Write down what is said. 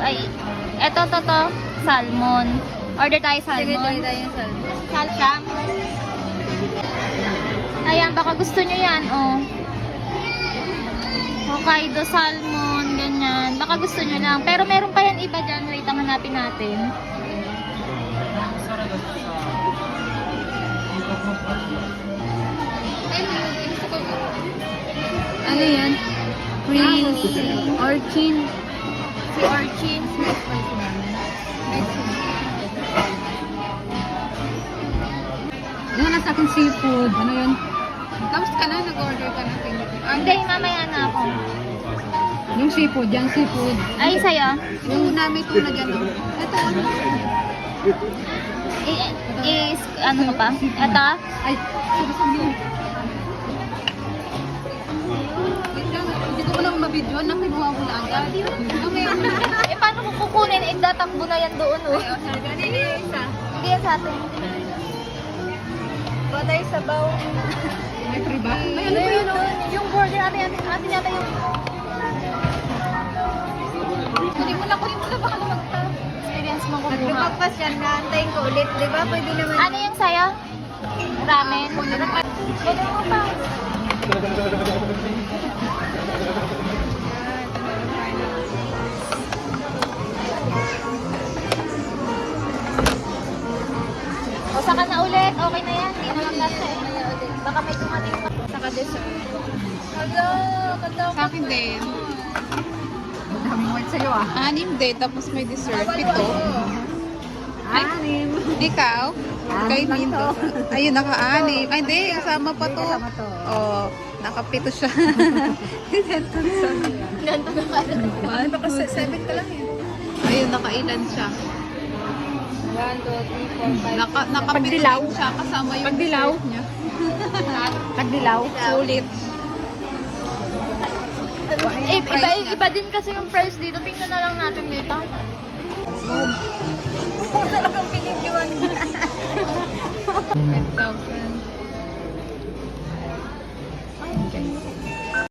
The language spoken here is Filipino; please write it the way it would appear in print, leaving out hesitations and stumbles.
Ay, to. Salmon. Order tayo salmon. Sige, tayo yung salmon. Salsa. Ayan, baka gusto nyo yan, oh. Hokkaido salmon, ganyan. Baka gusto nyo lang. Pero meron pa yan iba dyan. Wait, ang hanapin natin. Ano yan? Prince. Orchin. Si Orchin. Ano na sa akin seafood? Ano yun? Tapos ka na, nag-order ka na. Hindi, mamaya na ako. Yung seafood, yung seafood. Ay, sa'yo? Yung namin tuna dyan, no? Ito, ano? Ano mo pa? Ito? Ay, sabi. Wait lang, hindi ko lang mabidyo na kinuha ko lang agad. Paano ko kukunin? Tatakbo na yan doon, oh. Hindi isa. Hindi yan sa atin. Patay sa baw. May free ba? May ano ba yun, oh? Yung burger, atin yata yung... Kunin mo na, baka lumagta. Experience mo kumuha. Nagpapagpas yan, naantayin ko ulit, di ba? Pwede naman. Ano yung sa'yo? Ramen? Kunin mo pa. O, saka na ulit. Okay na yan. Hindi naman lasa eh. Baka may dumating pa. Saka dessert. Hello! Sa akin din. Ang daming words sa'yo ah. 6 din, tapos may dessert. 7. Anim. Ikaw? Kay Mindo. Ayun, naka-6. Ay, hindi. Kasama pa to. Kasama to. Oo. Naka-7 siya. Ganto na ka. Ay, baka 7 ka lang eh. Ayun, nakailan siya. 1, 2, 3, 4, 5. Naka-pagdilaw siya. Kasama yung Pagdilaw? dessert niya. Pagdilaw. Sulit. Iba din kasi yung price dito. Tingnan na lang natin dito. Kung talagang binigyan. 10,000.